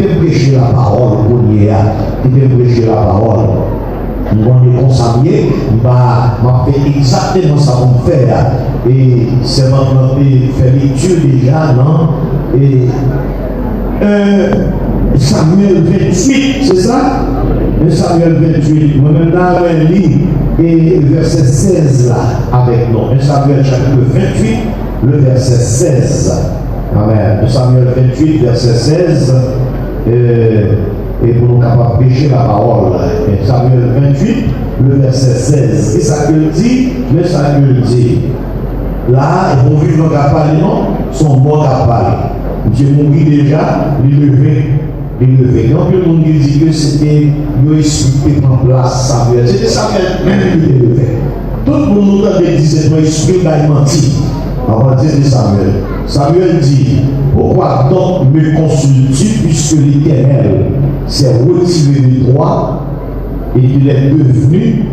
te prêcher la parole, qui te prêcher la parole. On est consacré, m'a fait exactement ça qu'on fait. Et c'est maintenant fait l'étude déjà, non? Et Samuel 28, c'est ça? Samuel 28, moi-même là, et verset 16 là, avec nous. Samuel chapitre 28, le verset 16. Amen. Samuel 28, verset 16. Et pour nous capables de prêcher la parole. Et Samuel 28, le verset 16. Et ça que dit, mais ça que dit. Là, ils vont vivre dans la parole, non? Son bon à parler. Dieu mourit déjà, il levé. Donc, le monde dit que c'était le esprit qui prend place Samuel. C'était Samuel même qui était levé. Tout le monde nous a dit que c'est ton esprit qui a menti. À partir de Samuel. Samuel dit, pourquoi donc me consultes-tu puisque l'Éternel s'est retiré de toi et qu'il est devenu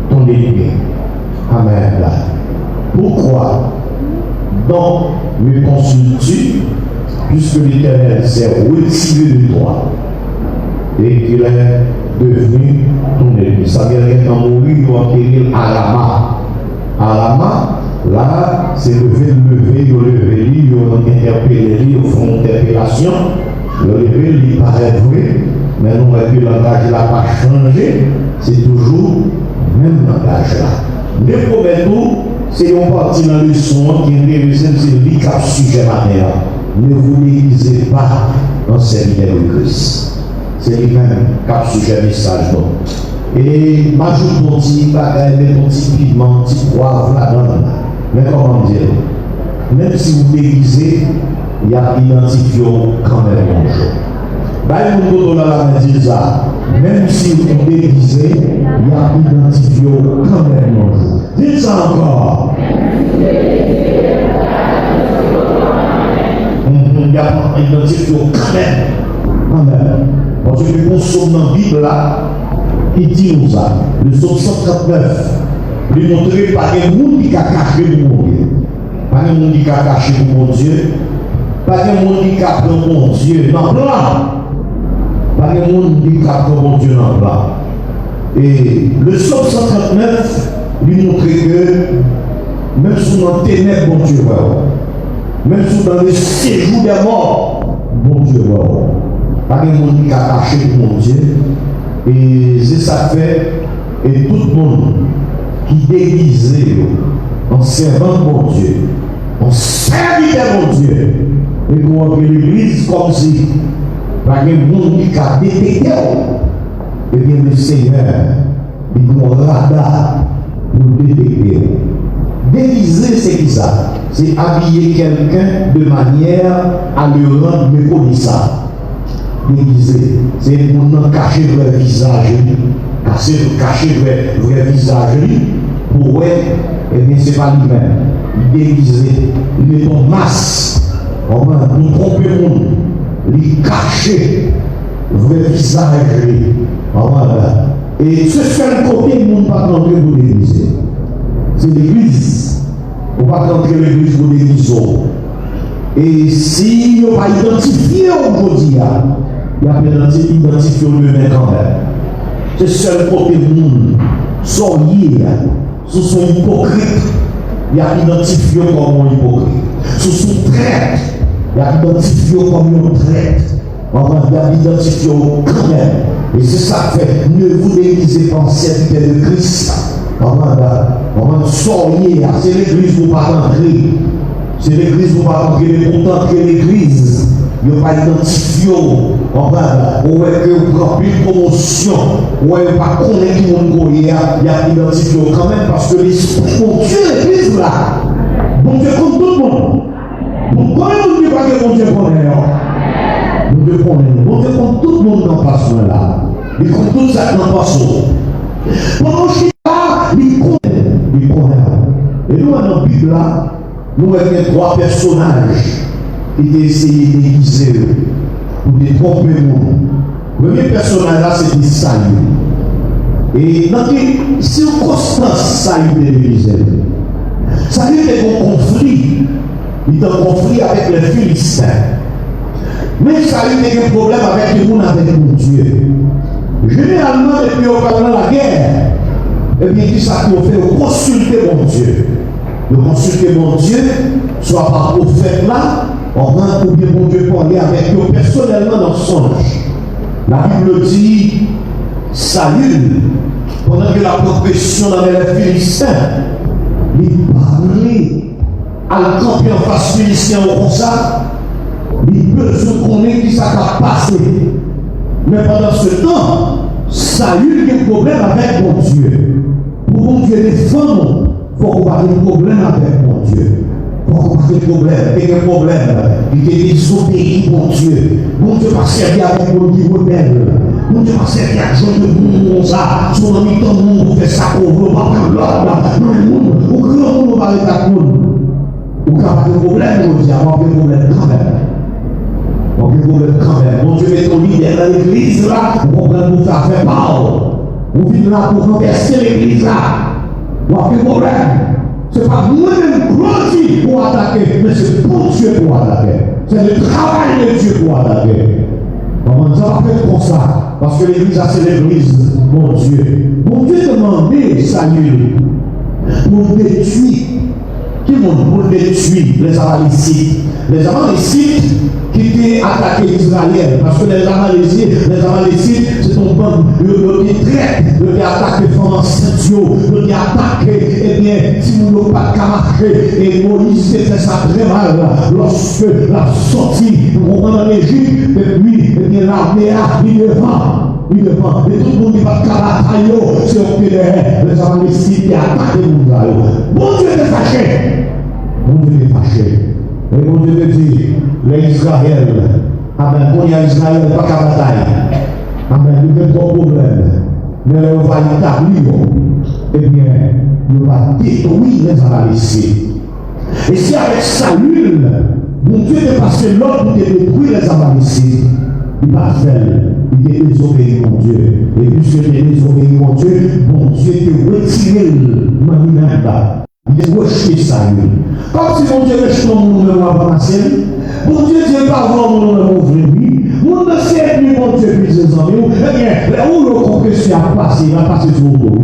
ton ennemi? Amen. Pourquoi donc me consultes-tu puisque l'Éternel s'est retiré de toi et qu'il est devenu ton ennemi? Samuel est mort en péril à Rama. Là, c'est levé, ils ont interpellé, ils font interpellation. Le levé, il paraît vrai, mais nous, le langage n'a pas changé, c'est toujours le même langage là. Mais pour tout, c'est une partie dans le son qui est intéressant, c'est le cap sujet matin. Ne vous déguisez pas dans serviteur de Christ. C'est lui-même cap sujet message. Et m'ajoute ton petit bagage, ton petit piment, petit poivre là-dedans. Mais comment dire? Même si vous déguisez, il y a identifié quand même mon jour. Même si vous déguisez, il y a identifié quand même mon jour. Dites ça encore. Il y a identifié quand même. Amen. Parce que nous sommes dans la Bible là, qui dit nous ça. Le psaume 139. Lui montrer pas de monde qui a caché mon Dieu. Pas de monde qui a caché mon Dieu. Pas de monde qui a pris mon Dieu dans le plan. Pas de monde qui a pris mon Dieu dans le plan. Et le psaume 139 lui montre que même sous dans les ténèbres, bon Dieu, même sous dans le séjour des morts, bon Dieu, pas de monde qui a caché mon Dieu. Et c'est ça fait, et tout le monde qui déguisait en servant mon Dieu, en serviteur mon Dieu, et pour que l'église comme si, par le monde qui a détecté, et bien le Seigneur, il nous radar pour détecter. Déguiser, c'est qui ça? C'est habiller quelqu'un de manière à le rendre méconnaissable. Déguiser, c'est pour nous cacher le visage, cacher le vrai visage, pour eh bien c'est pas lui-même. Il déguisé, il met en masse, nous tromper le monde, il cacher le vrai visage, et ce seul côté, le monde pas rentrer pour déguiser. C'est l'église. On va rentrer l'église pour déguiser. Et si on va identifier aujourd'hui, il y a bien identifié le même quand même. C'est seul côté du monde, soyez, sous son hypocrite, il y a identifié comme un hypocrite. Sous son traite, il y a identifié comme un traite. Il y a identifié quand même. Et c'est ça fait, ne vous déguisez pas en serviteur de Christ. Soyez, c'est l'église pour ne pas rentrer. C'est l'église pour ne pas rentrer, mais pourtant que l'église. Il n'y a pas identifié, on va que vous prenez une promotion, on ne va pas connaître tout le monde, il y a identifié quand même parce que l'esprit, mon Dieu, l'église là, bon Dieu compte tout le monde. Pourquoi vous ne dites pas que mon Dieu connaît? Mon Dieu connaît, bon Dieu compte tout le monde dans le passage là, il compte tout ça dans le passage. Pendant que je suis là, il connaît. Et nous, dans la Bible là, nous avons 3 personnages. Il a essayé de déguiser pour tromper le monde. Le premier personnage là, c'était Saül. Et dans les circonstances, Saül était déguisé. Saül était en conflit. Il était en conflit avec les Philistins. Mais ça a eu des problèmes avec le monde, avec mon Dieu. Généralement, depuis qu'on parle de la guerre, et bien, qui ça qu'on fait? On consulter mon Dieu. De consulter mon Dieu, soit par prophète là, ou bien mon Dieu parler avec eux personnellement dans son songe. La Bible dit, Saül, pendant que la profession dans les Philistins, il parlait à le camper en face Philistin comme ça, il peut se connaître qui ça va passer. Mais pendant ce temps, Saül a un problème avec mon Dieu. Pour mon Dieu défendre, il faut qu'on ait un problème avec mon Dieu. Il faut qu'on ait un problème. Il y a un problème. Il est désobéi, mon Dieu. Mon Dieu va servir avec mon Dieu rebelle. Mon Dieu va servir avec gens de monde comme ça. Son ami, tout le monde fait ça pour vous. Pas pour l'autre. Dans le monde, au grand monde, on va arrêter à tout le monde. Ou quand on a un problème, on dit, on va avoir un problème quand même. On va avoir un problème quand même. Mon Dieu met ton leader dans l'église là, on comprend pour faire parole. On vient là pour renverser l'église là. On va avoir un problème. Ce n'est pas moi-même grandi pour attaquer, mais c'est bon Dieu pour attaquer. C'est le travail de Dieu pour attaquer. Ça va faire comme ça. Parce que l'église, c'est l'église, mon Dieu. Mon Dieu demandait Saül pour détruire. Qui pour détruire les Amalécites. Les Amalécites qui étaient attaqués Israël. Parce que les Amalécites, c'est un bande de traite, de attaquer les femmes enceintes, de attaquer, eh bien, si vous n'avez pas qu'à marcher. Et Moïse fait ça très mal lorsque la sortie, on va en Égypte, et puis, eh bien, l'armée a mis devant. Et tout le monde qui va à bataille, c'est au pied les Amalécites qui attaquent les mondes. Bon Dieu est fâché. Bon Dieu est fâché. Et bon Dieu dit, les Israël, amen, quand il y a Israël, pas qu'à bataille. Amen, il y a pas de problème. Mais on va établir, eh bien, on va détruire les Amalécites. Et si avec Saül, bon Dieu est passé l'autre pour détruire les Amalécites, il va faire, il est désobéi mon Dieu. Et puisque il est désobéi mon Dieu te retiré le manimètre. Il est rejeté Saül. Comme si mon Dieu rejette mon nom avant la scène. Mon Dieu dit pas vraiment mon nom mon vrai vie. Mon Dieu c'est lui mon Dieu puis ses amis. Eh bien, là où le compresseur a passé, il va passer sur le dos.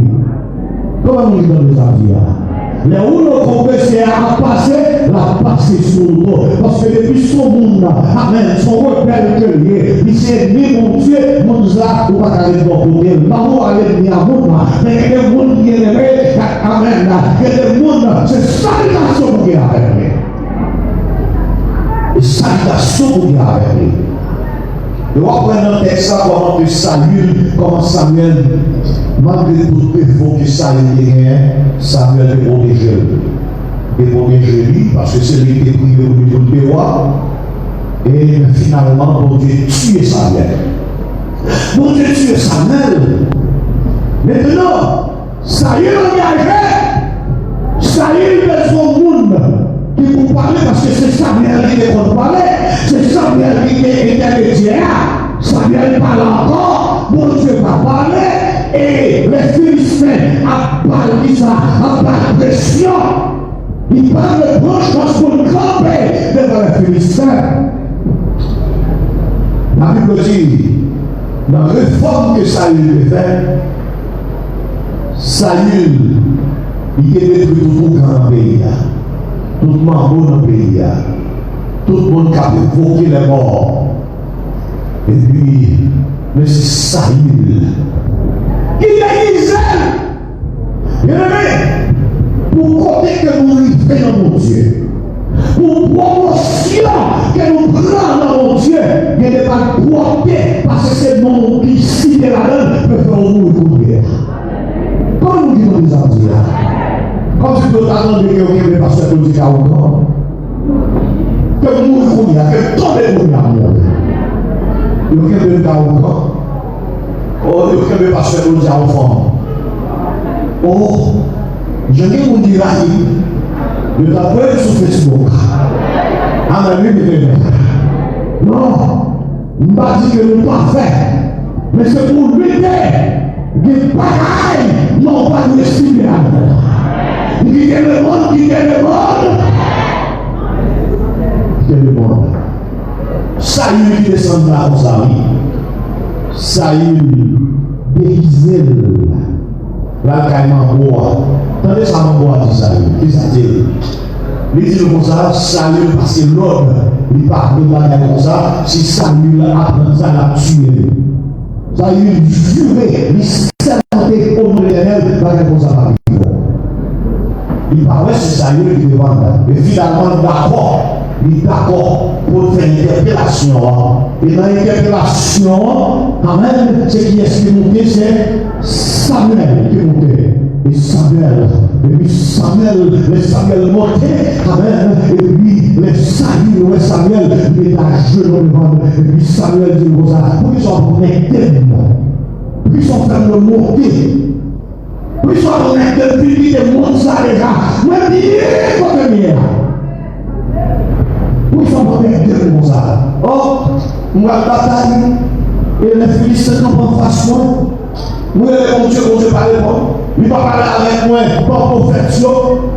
Comment on dit dans les avis là où le compresseur a passé, l'a passé sur le dos. Parce que depuis son monde, amen, son repère que lié, il s'est mis mon Dieu, mon Dieu, ou pas aller dans le côté. Maman allait venir à moi, mais il y a des gens qui aiment, amen, il y a des gens, c'est salutation qui est avec lui. Et salutation qui est avec lui. Et on apprend dans le texte comment que Samuel, malgré tout le défaut que Saül a, Samuel est protégé. Il est protégé lui, parce que c'est lui qui est prié au niveau de roi. Et finalement, bon Dieu tue Samuel. Bon Dieu tue Samuel. Maintenant, Saül engagé. Saül est son monde qui vous parler parce que c'est Samuel qui est pour parler. C'est Samuel qui est intermédiaire. Samuel parle encore. Bon Dieu va parler. Et les Philistins ont parlé ça, ont parlé pression. Ils parlent de branche pour le camper devant les Philistins. La Bible dit, dans la réforme que Saül a faite, Saül, il est détruit tout le grand pays. Tout le monde dans le pays. Tout le monde qui a évoqué les morts. Et puis, mais c'est Saül. Il est Israël. Bien aimé, pour côté que nous vivons dans mon Dieu, pour promotion que nous prenons dans mon Dieu, il n'y a pas de porter parce que c'est mon qui cite la donne peut faire nous courir. Comment nous disons les ardis là? Comme si nous attendions que le pasteur nous dise encore que nous courir, que tout le monde a mort. Il y a quelqu'un qui a encore. Oh, il y a quelqu'un pasteur nous dit enfant. Oh, je vais vous dire là, je t'appelle sur Facebook. Ah, mais lui, non, je ne vais pas dire que nous ne pas fait. Mais c'est pour lui des pareils, non pas de l'esprit. Qui est le monde, qui est le monde. Qui est le monde. Saül qui descend là comme ça, oui. Saül déguisé là, carrément bois. Attendez ça, mon bois dit Saül. Qu'est-ce que ça dit? Il dit comme ça, Saül parce que l'ordre, il parle de la comme ça, si Saül apprend ça, l'a tué. Saül juré, il s'est monté au nom de l'Éternel, pas comme ça va vivre. Il parlait c'est Saül qui demande, mais finalement d'accord. Il est d'accord pour faire une interpellation. Et dans l'interpellation, quand même, ce qui est monté, c'est Samuel qui est monté. Et Samuel, le Samuel monté, quand même, et puis le Samuel, il est à genoux devant, et puis Samuel dit comme ça, pour qu'ils soient connectés, pour qu'ils soient fait le monter, pour qu'ils soient connectés, puis qu'ils montent ça déjà, mais bien, comme bien. Où ils sont connectés comme ça. Oh, moi, bataille, et les Philistins n'ont pas face moi. Moi, mon Dieu, par les pommes. Il ne va pas parler avec moi, pas prophète,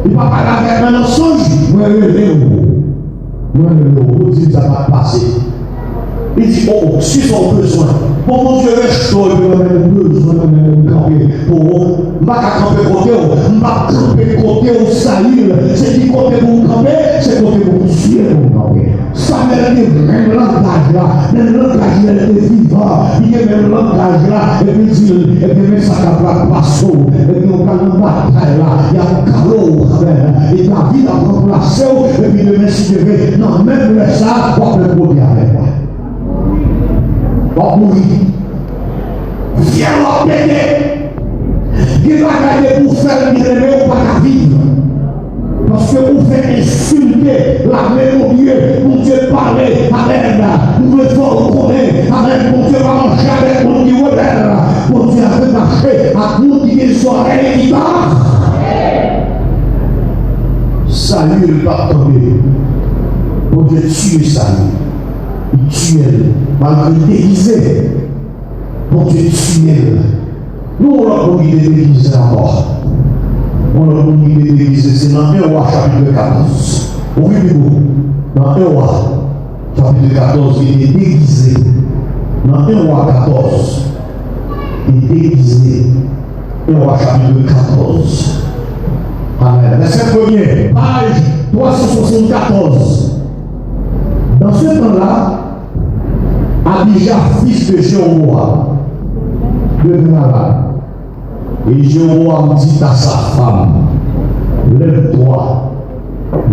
il ne va pas parler avec moi dans le songe. Moi, le dit ça va passer. Il dit, oh, si son besoin, pour mon Dieu, reste-toi, il va mettre besoin de camper. Pour je ne vais pas camper côté, je ne vais pas camper côté au Saül. C'est qui côté pour camper, c'est côté pour tuer pour camper. Samuel dit, même langage là, même langage là, il est vivant, il est même langage là, et puis il dit, et puis même ça capable de passer, et puis on parle de bataille là, il y a un calot, et David a remplacé, et puis demain si je vais, non, même ça, on peut côté avec moi. On mourir. Viens l'empêcher. Il va garder pour faire le bien-aimé ou pas vivre. Parce que vous faites insulter la mélodie, mon Dieu parlait, amen. Nous le faisons reconnaître, amen. Mon Dieu va marcher avec mon Dieu rebelle. Mon Dieu a fait marcher à nous qui les oreilles qui marchent. Salut le pas tombé. Mon Dieu tue Salut. Il tue malgré déguisé. Mon Dieu tue. Nous on a promis de déguiser encore. On a promis de déguiser. C'est dans 1 roi chapitre 14. Ouvrez-vous. Dans 1 roi chapitre 14, il est déguisé. Dans 1 roi 14, il est déguisé. 1 roi chapitre 14. Amen. Verset 1er, page 374. Dans ce temps-là, Abijah, fils de Jéroboam, devint là. Et Jéroboam dit à sa femme, lève-toi,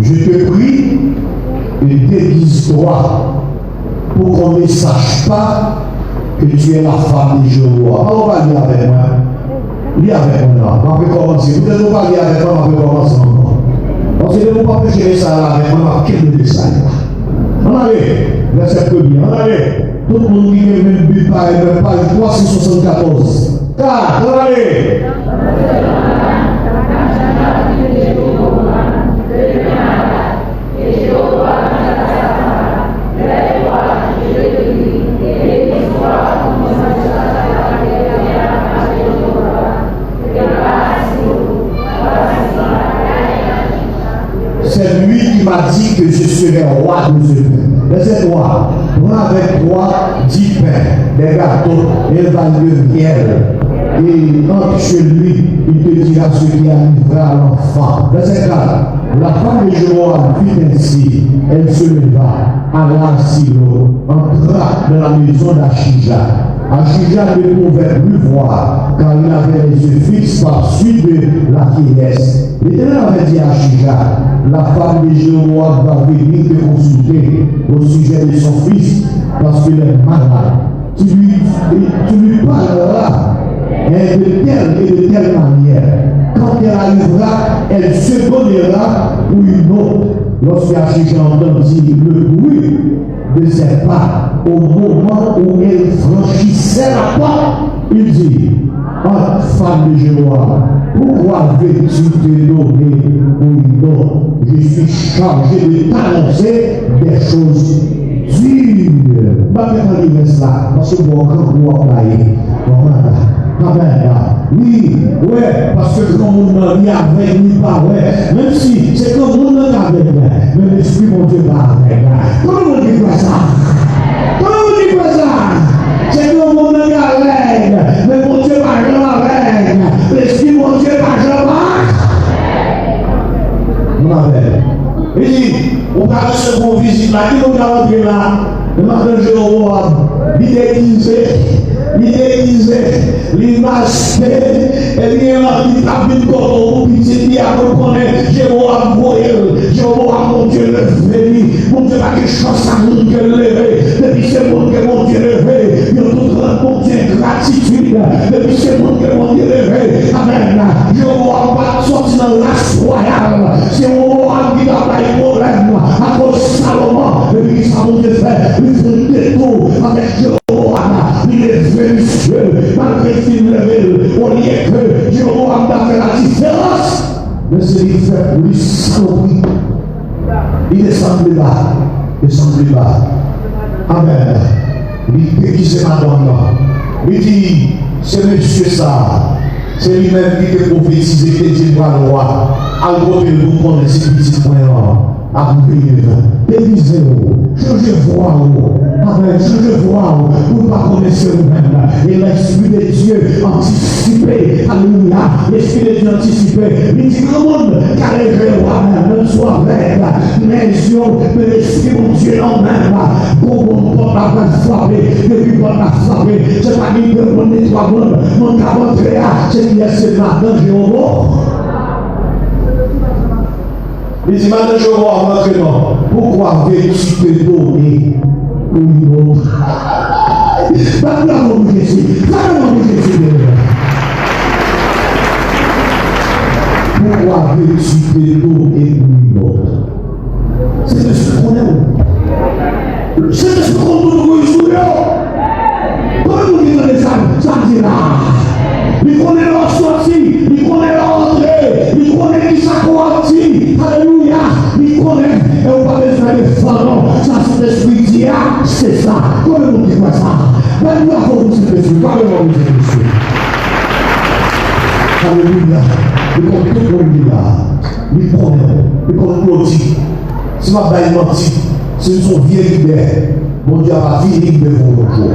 je te prie, et déguise-toi, pour qu'on ne sache pas que tu es la femme de Jéroboam. On va lire avec moi. Lis avec moi. On va commencer. Vous ne pas lire avec moi, on va commencer encore. Parce que vous ne pouvez pas gérer ça avec moi, quel est ça? On allait, verset 1er, on allait. Tout le monde qui est même but par page 374. 4, on allait. C'est lui qui m'a dit que je serai roi de ce peuple. Verset 3. Prends avec toi 10 pains, des gâteaux, et le miel. Et entre chez lui, il te dira ce qui arrivera à l'enfant. Verset 4. La femme de Jéroboam fit ainsi. Elle se leva, alla à Silo, entra dans la maison d'Achija. Achija ne pouvait plus voir, car il avait les yeux fixes par suite de la vieillesse. L'Éternel avait dit à Achija, la femme de Jéroboam va venir te consulter au sujet de son fils, parce qu'il est malade. Tu lui parleras de telle et de telle manière. Quand elle arrivera, elle se donnera pour une autre. Lorsque Achija entendit le bruit de ses pas, au moment où elle franchissait la porte, il dit, ah, femme de Jéhovah, pourquoi veux-tu te donner pour une autre? Je suis chargé de t'annoncer des choses dures. Maintenant, il reste là, parce que mon grand roi paye. Oui, ouais, parce que quand on est avec lui, pas ouais, même si c'est comme on est avec lui, mais l'esprit mon Dieu pas avec lui. Comment on dit ça? de Jéroboam, il déguisait, il masquait, et bien là, il a vu qu'on petit dit à reconnaître Jéroboam pour elle. Jéroboam, mon Dieu, levé, mon Dieu, pas quelque chose à nous que levé, depuis ce monde que mon Dieu levé, il y a tout mon Dieu gratitude, depuis ce monde que mon Dieu levé, amen. Jéroboam va sortir dans l'as royal, c'est Jéroboam qui a pas de problème, à cause de Salomon, depuis que ça mon Dieu fait, il fait un détour avec Jéroboam, il est venu malgré qu'il levé, on y est que Jéroboam a fait la différence, mais c'est lui fait pour lui saloperie. Il descend plus bas, amen. Il déguise madame, il dit, c'est monsieur ça, c'est lui-même qui te prophétise, qui te dit le roi, à côté de vous connaissez ces petits points à vous venir, déguisez-vous, changez voix, amen, changez voix, pour ne pas connaître vous-même, et l'Esprit de Dieu anticipé, alléluia, l'Esprit de Dieu anticipé, il dit, comment, car les rois même soient verts, mes yeux, de l'Esprit de Dieu en même, pour mon porte la frappé, depuis porte la frappé, c'est pas dit que mon nettoiement, mon cabotréa, c'est bien ce matin, Jéhovah. Il dit, madame, je vois maintenant, pourquoi veux-tu te donner pour une autre? Maintenant, mon Jésus, pourquoi veux-tu te donner pour une autre? C'est de ce qu'on aime. C'est de ce qu'on nous réjouit. Comment nous disons les âmes? Ça dit là. Il connaît leur sortie, il connaît leur entrée, il connaît qui s'accroîtit. Alléluia. Il connaît. Et on va besoin de faire ça, c'est l'esprit d'hier, c'est ça. Comment nous disons ça? Maintenant, il faut vous dire l'esprit. Parlez-moi, vous dire l'esprit. Alléluia. Il connaît tout le monde là. Il connaît Claudie. Si ma belle menti, c'est son vieil libère. Mon Dieu a fini de vous jour.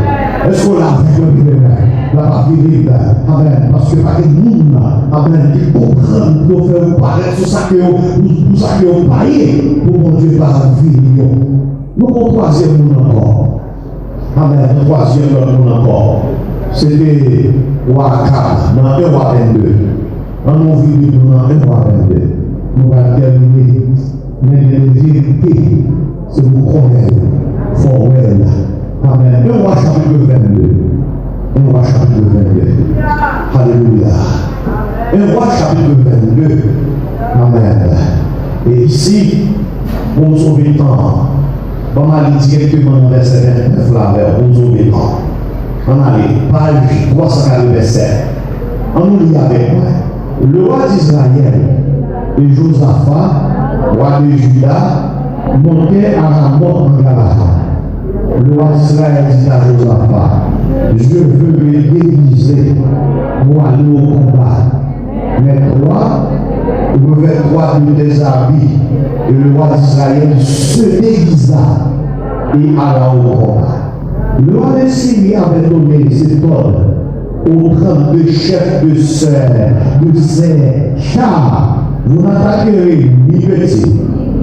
Est-ce qu'on l'a vu le libère? La pas fini, amen. Parce que pas de monde, amen, qui comprennent pour faire paraître tout ça que vous payez pour mon Dieu par la vie. Nous avons troisième monde encore. Amen. Troisième monde encore. C'était roi 4, dans 1 roi 22. On nous vit dans 1 roi 22. Nous allons terminer. Mais les vérités, c'est vous connaître. Formel. Amen. 1 roi chapitre 22. 1 roi chapitre 22. Alléluia. 1 roi chapitre 22. Amen. Et ici, pour nous sauver le temps, on va aller directement dans le verset 29 là, pour nous sauver le temps. On va aller, page 347. On nous lit avec moi. Le roi d'Israël et Josaphat, roi de Juda, montaient à Ramoth en Galahad. Le roi d'Israël dit à Josaphat, je veux me déguiser pour aller au combat. Mais toi, revêt-toi de tes habits. Et le roi d'Israël se déguisa et alla au combat. Le roi de Syrie avait donné cet ordre aux 32 chefs de ses chars. Vous n'attaquerez ni petit,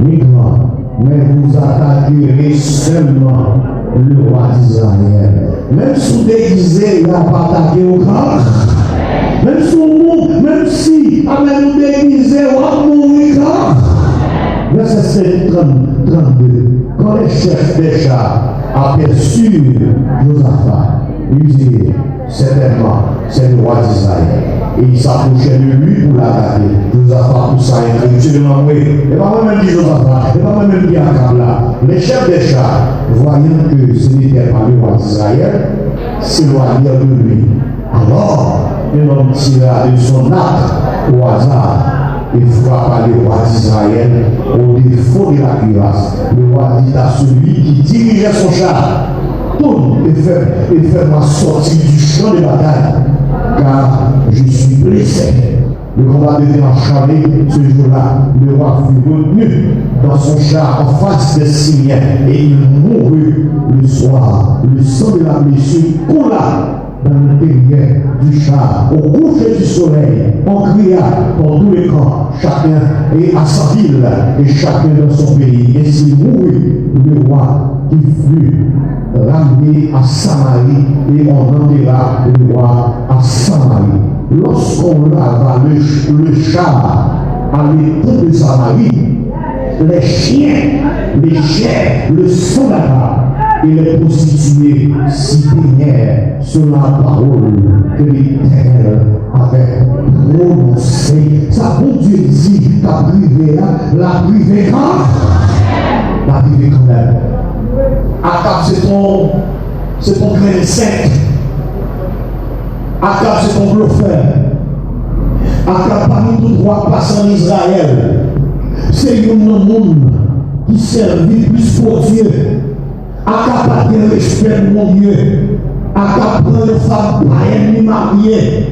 ni grand, mais vous attaquerez seulement le roi d'Israël. Même si vous déguisez, il n'a pas attaqué au grand. Même si, amen, vous déguisez, on va mourir grand. Verset 32. Quand les chefs des chars aperçurent Josaphat, ils dirent, certainement, c'est le roi d'Israël. Et il s'approchait de lui pour l'attaquer. Josaphat poussa un cri. Dieu demande, oui. Et pas même dit Josaphat, et pas même dit Akab. Les chefs des chars, voyant que ce n'était pas le roi d'Israël, s'éloignèrent de lui. Alors, un homme tira de son arc au hasard et frappa le roi d'Israël au défaut de la cuirasse. Le roi dit à celui qui dirigeait son char, tourne et fais-moi sortir du champ de bataille, car je suis blessé. Le combat devait acharné ce jour-là. Le roi fut retenu dans son char en face des Syriens et il mourut le soir. Le sang de la blessure coula dans l'intérieur du char. Au coucher du soleil, on cria dans tous les camps, chacun et à sa ville et chacun dans son pays. Et s'il mourut le roi qui fut ramené à Samarie et on enterra le roi à Samarie. Lorsqu'on lava le char à l'étang de Samarie, les chiens, le sang là-bas et les prostituées s'y baignèrent sur la parole que l'Éternel avait prononcée. Ça, bon Dieu dit, la privée quand? La privée quand même. Akab, c'est ton grain sec. Akab, c'est ton bluffeur. Akab, parmi tout droit passe en Israël. C'est un monde qui servit plus pour Dieu. Akab a des respect pour mon Dieu. Akab prend une femme païenne ni mariée.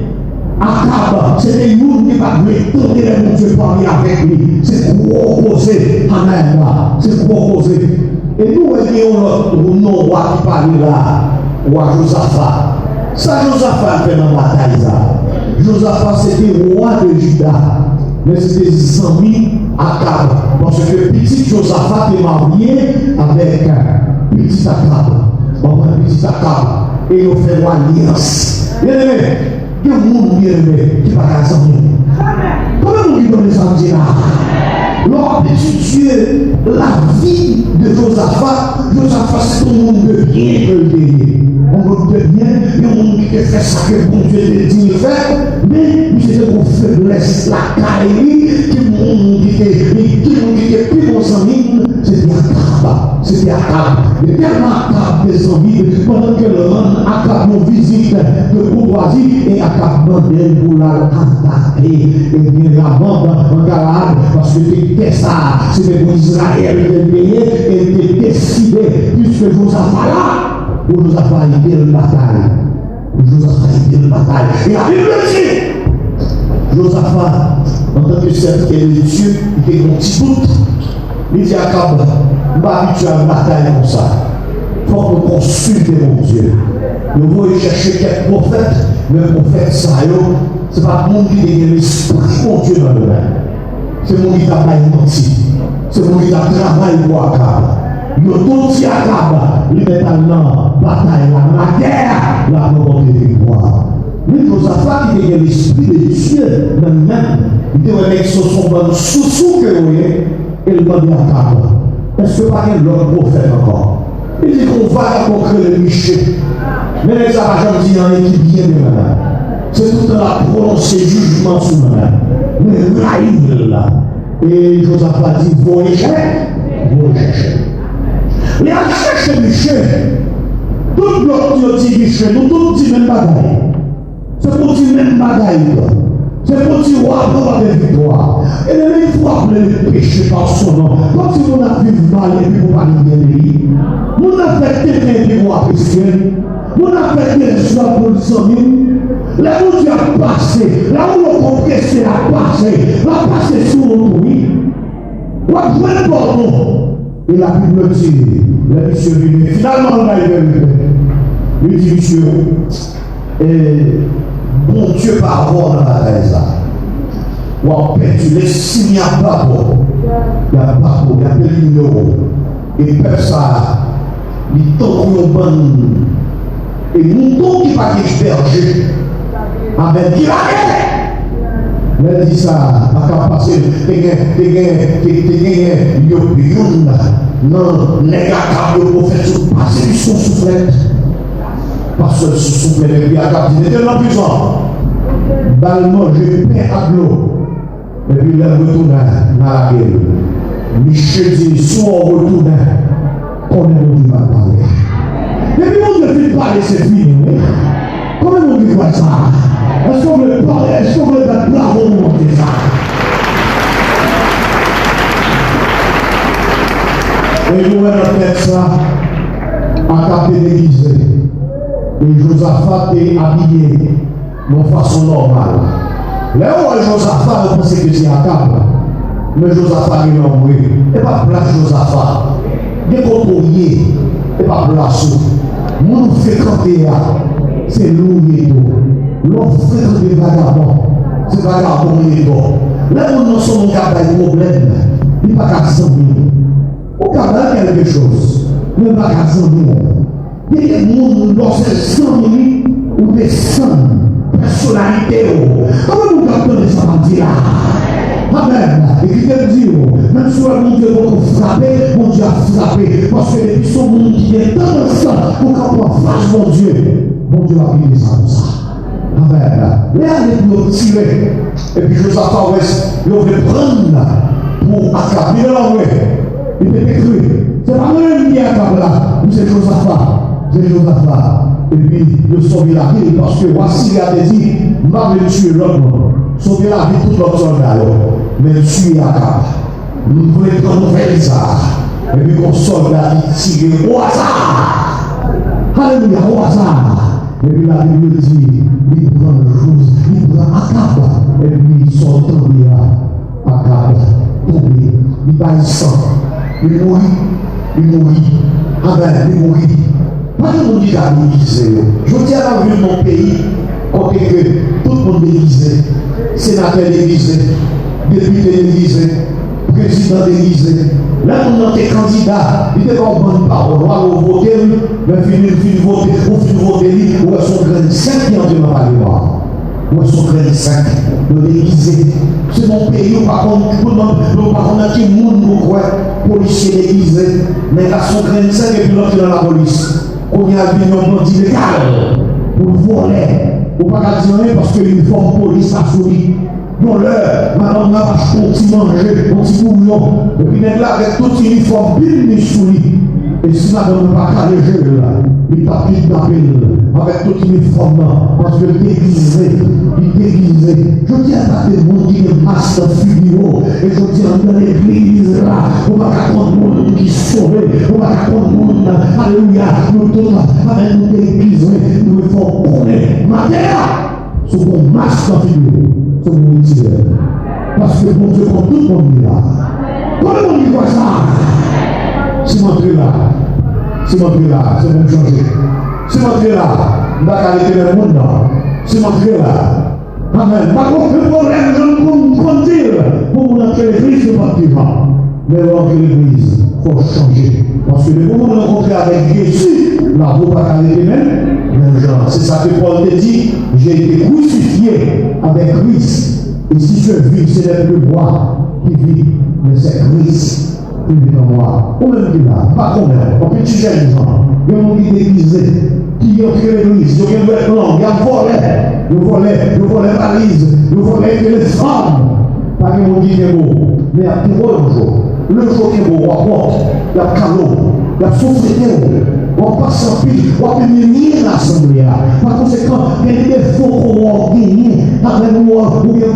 Akab, c'est des gens qui va tourner les mon Dieu parler avec lui. C'est pour opposer. Amen. C'est pour opposer. Et nous voyons notre roi qui parle là, roi Josaphat. Ça, Josaphat fait dans la bataille. Josaphat, c'était roi de Juda. Mais c'était des amis Akab. Parce que petit Josaphat est marié avec petit Akab. Petit Akab. Et ils ont fait l'alliance. Bien aimé, il y a un monde bien aimé qui va casser. Comment nous vivons les amis là? Lorsque tu étudies la vie de Josaphat, c'est un monde de bien que le pays. Un monde de bien, il y a un monde qui fait ça que bon Dieu te dit de faire, mais c'est pour faiblesse, la caille, qui monde qui est plus bon amis, c'était Akab. C'était Akab. Et tellement Akab des amis, pendant que le rang Akab nous visite de courtoisie, et Akab demandait pour l'attaquer. Et bien la bande en Galade, parce que c'était ça, c'était pour Israël de payer, et était décidé, puisque Josaphat là, pour Josaphat il y a une bataille. Et la Bible dit, Josaphat, en tant que serviteur de Dieu, il était un petit doute. Il dit à Akab, je ne pas habitué à une bataille comme ça. Il faut qu'on consulte mon Dieu. Nous voulons chercher quelques prophètes, mais le prophète ça, ce n'est pas le monde qui a l'esprit mon Dieu dans le main. C'est le monde qui a menti. C'est le monde qui a travaillé pour Akab. Nous tous dit Akab, il est dans la bataille, la guerre, la volonté de victoire. Mais Josaphat qui a l'esprit de Dieu dans le main, il était avec son bon sous-sous que vous voyez, et il m'a dit à Akab, est-ce que pas qu'il y a l'autre prophète encore? Il dit qu'on va rencontrer le Miché. Mais les Arabes disent en équipe bien de madame. C'est tout à prononcer jugement sur madame. Mais raïl là. Et Josaphat dit, vous cherchez. Les à chercher Miché. Tout l'autre dit Miché, nous tous dit même bagaille. C'est pour dire même bagaille. C'est pour dire pour avoir des victoires. Et il faut appeler le péché par son nom. Comme si on a vu mal et puis on va libérer lui. On a fait quelqu'un qui va apprécier. On a fait des soins pour les amis. Là où tu as passé, là où on compressé a passé sur le bruit. On a joué le pardon. Et la Bible dit, le monsieur venu. Finalement, on a eu le dit, monsieur, et bon Dieu par avoir dans la raison. Ou en perdu les signes à bateau. Il y a bateau, il y a des numéros. Et peuple ça, il tombe une bonne. Et mouton qui va berger. Avec qui la dit ça, à passer, non, les gars, le prophète, passer du son soufflette. Parce que ce soufflette, et puis à cap, il est tellement puissant. Balle manger, pain à l'eau. Et puis il retourne dans la gueule. Michel dit, soit on retourne, on est venu à parler. Et puis on ne fait pas laisser fini. Comment on dit quoi ça? Est-ce qu'on veut parler? Est-ce qu'on veut mettre bravo au dit ça? Et nous allons faire ça à capter déguisé. Et Josaphat est habillé de façon normale. Là où Josaphat pensait que c'est Akab, mais Josaphat est nommé. Et pas place Josaphat. Des courriers, et pas place. Nous fréquentons, c'est loué. L'on fréquente des vagabonds. C'est vagabond et tout. Là où nous sommes capables de problème, il n'y a pas qu'à s'ennuyer. Au cas quelque chose. le magasin nous. Il y a des gens dans ce sang ou des sangs, personnalité. Comment nous appelons ça va dire là? Amen. Et qui te dit, même si mon Dieu va frapper, mon Dieu a frappé. Parce que depuis son monde qui est dans le sang, pour qu'on prenne face, mon Dieu a pris ça comme ça. Amen. Mais allez nous tirer. Et puis Josaphat, il veut prendre pour accabler l'envers. Il peut écrire. C'est pas moi qui accable là. C'est Josaphat. C'est Josaphat. Et puis, de sauver la vie, parce que voici, il a dit, m'a tué l'homme. Sauver la vie, tout l'autre soldat. Mais tuer Akab. Nous voulons prendre ça. Et puis, qu'on soldat qui tire au hasard. Alléluia, au hasard. Et puis, la Bible dit, il prend Akab. Et puis, il sort tombé là. Akab, tombé. Il bat sang. Il mourit. Amen, il mourit. Pas tout le monde dit à l'église. Je dis à la vue de mon pays, côté que tout le monde est église, sénateur d'église, député d'église, président d'église. Là, on a des candidats, il était pas en bonne parole. On va voter, mais finir voter, ou est son grain de 5 qui en dit ma parole. Où est son grain de 5 de l'église. C'est mon pays, on va contre qui monde nous croit, policier d'église, mais là, son grain de 5 et puis l'autre dans la police. On y a vu un bandit légal pour voler. On ne peut pas dire rien parce que l'uniforme police a souri. Non, l'heure, madame n'a pas continué à manger, on dit bouillon. Et puis, là, avec tout l'uniforme, il souri. Et si madame n'a pas calé le là, il n'a pas kidnappé avec tout l'uniforme, parce que déguisé. Je dis à des gens qui est masque figurant, et je dis dans l'église là, on va prendre le monde qui sauve, on va prendre le monde, alléluia, nous tous, avec nous déguisés, nous devons connaître. Matin, c'est mon masque figurant, c'est mon tir. Parce que mon Dieu prend tout le monde là. Comment on dit quoi ça? C'est montré là, c'est même changé. C'est montré là, on va aller dans le monde là. C'est montré là. Amen. Par contre, le problème, je ne peux dire pour entrer l'église, c'est pas vivant. Mais pour entrer l'église, il faut changer. Parce que le moment où on rencontre avec Jésus, la roue pas arrêter même genre. C'est ça que Paul te dit, j'ai été crucifié avec Christ. Et si je vis, ce n'est plus moi qui vis, mais c'est Christ. En moi, ou même qui là, pas quand même, on peut tuer les gens, il y a un monde déguisé, qui ont créé l'église, ils ont créé le plan, ils ont volé la valise, ils ont volé les femmes, pas que mon dit est beau, mais il y a tout le jour qui est beau, on apporte, il y a calot, il y a société, on passe en pile, on peut mener l'assemblée. Par conséquent, il y a des défauts qu'on va gagner, avec moi, ou bien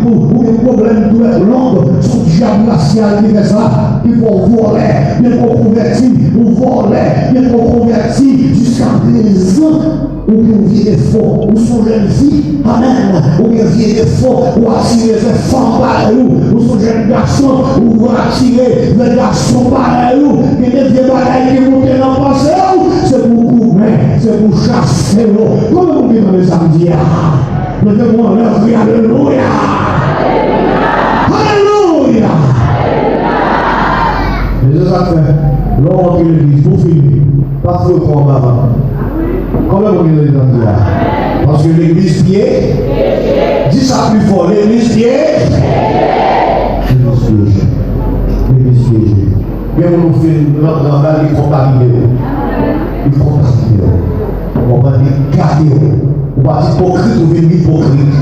problème de la langue, son diable racial qui fait ça, il faut voler, il faut convertir, ou voler, il faut convertir jusqu'à 13 ans, ou bien vieille des faux, ou son jeune fille, amen, ou bien vieille des faux, ou attirer les femmes par où, ou son jeune garçon, ou attirer les garçons par où, il y a des vieux bagailles qui montent dans le passé, c'est pour couvrir, c'est pour chasser l'eau. Comment on dit dans le samedi? Nous devons leur dire alléluia. Alléluia. Mais c'est ça fait. L'on rentre l'église pour finir. Pas trop pour maman. Comment on dit dans le samedi? Parce que l'église pied. Dis ça plus fort. L'église pied. L'église piégée. Bien on nous fait notre grand-mère qui contamine. Il faut partir. On va dire garder. On va dire hypocrite ou venir hypocrite.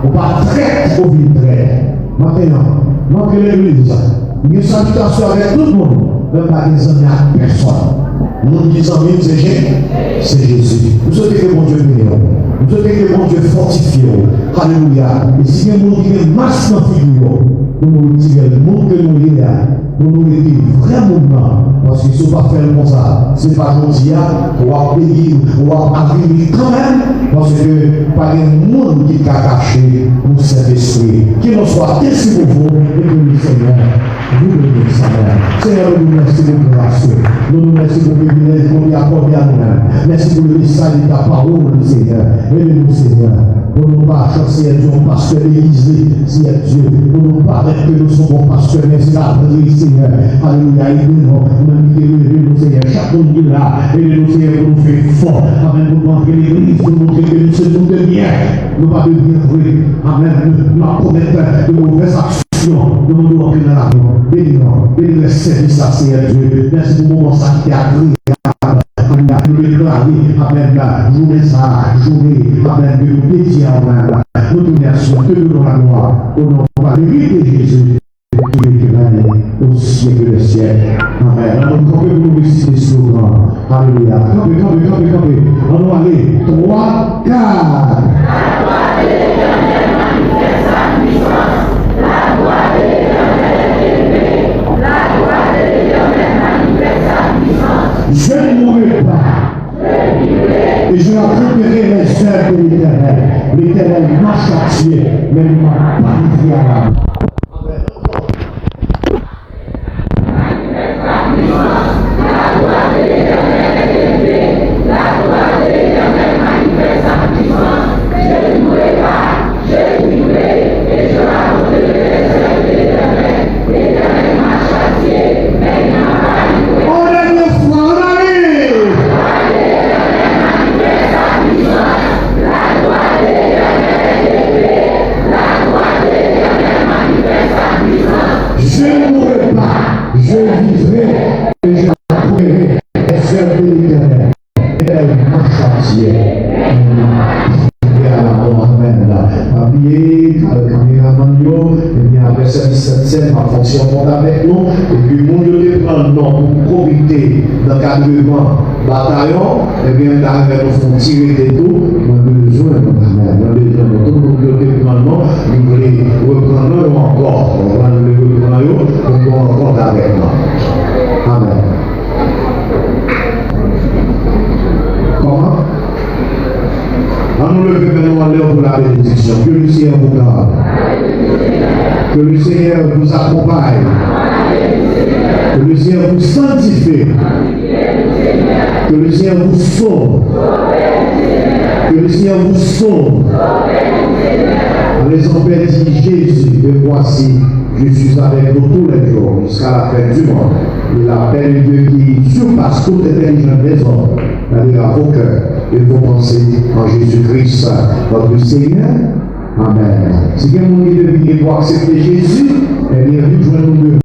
On va traiter ou venir traiter. Maintenant, manque l'église. Une salutation avec tout le monde. Même pas des amis à personne. Nous disons c'est Jésus. Nous souhaitons que mon Dieu bénisse. Nous souhaitons que mon Dieu fortifie. Alléluia. Et si nous disons masse dans figure, nous disons le monde que nous y a. Nous nous disons vraiment, parce qu'ils ne sont pas faits comme ça. Ce n'est pas gentil, on va payer, on va arriver quand même, parce que pas de monde qui est caché pour cet esprit. Qu'il en soit ainsi pour vous, et que le Seigneur vous bénisse, Seigneur, nous merci pour votre grâce. Nous nous merci pour le privilège qu'on lui accorde à nous-mêmes. Merci pour le message de ta parole, Seigneur. Aidez-nous, Seigneur. Pour nous pas chasser Dieu, pasteur d'Élysée, Seigneur Dieu. Pour nous pas être que nous sommes pasteurs, mais c'est la vraie, Seigneur. Alléluia. Aidez-nous, Seigneur. Chaque monde qui est là, aidez-nous, Seigneur, pour nous faire fort. Amen. Pour montrer l'église, pour montrer que nous sommes de bien. Nous pas de bien vrai. Amen. Nous pas commettre de mauvaises actions. Nous nous entrer dans la vie. Bénis-nous. Bénis le service à Seigneur Dieu. Merci pour le moment ça qui est agréable. Nous déclarer, amen, journée ça, journée, amen, de nous dédier à Amen. Nous te remercions, te donnons la gloire, au nom de Jésus, qui est au siècle des siècles. Amen. Alors, quand nous réciter ce slogan, alléluia. Campez. Allons aller, 3, 4. La gloire de l'Éternel est élevée. La gloire de l'Éternel manifeste sa puissance. Je ne mourrai pas. Et je accomplirai les œuvres de l'Éternel. L'Éternel m'a châtié, mais il m'a pas livré à l'âme. La gloire de l'Éternel est élevée. La gloire de l'Éternel manifeste sa puissance. Je ne mourrai pas. Je vivrai et je raconterai les œuvres de l'Éternel. L'Éternel m'a châtié, mais il m'a pas livré. On est le foi, on arrive. La gloire de l'Éternel est élevée. La gloire de l'Éternel manifeste sa puissance. Je ne mourrai pas, je vivrai et je raconterai les œuvres de l'Éternel. Elle m'a châtié. Après cette scène, ma fonction monte avec nous, et puis mon Dieu prend le nom pour profiter d'encadrement bataillon, et bien d'arriver nous font tirer des tout, nous avons besoin de tout le monde prend le nom, nous voulons reprendre encore, on va nous reprendre, on va encore avec nous. Amen. Comment? On nous lever maintenant à l'heure pour la bénédiction. Que le Seigneur vous garde. Que le Seigneur vous accompagne. Que le Seigneur vous sanctifie. Que le Seigneur vous sauve. Que le Seigneur vous sauve. Les enfants dit Jésus, et voici, je suis avec vous tous les jours jusqu'à la fin du monde. Et la paix de Dieu qui surpasse toute intelligence des hommes, c'est-à-dire à vos cœurs et vos pensées en Jésus-Christ, notre Seigneur. Amen. Si quelqu'un qui devine pour accepter Jésus, eh bien, nous jouons nous deux.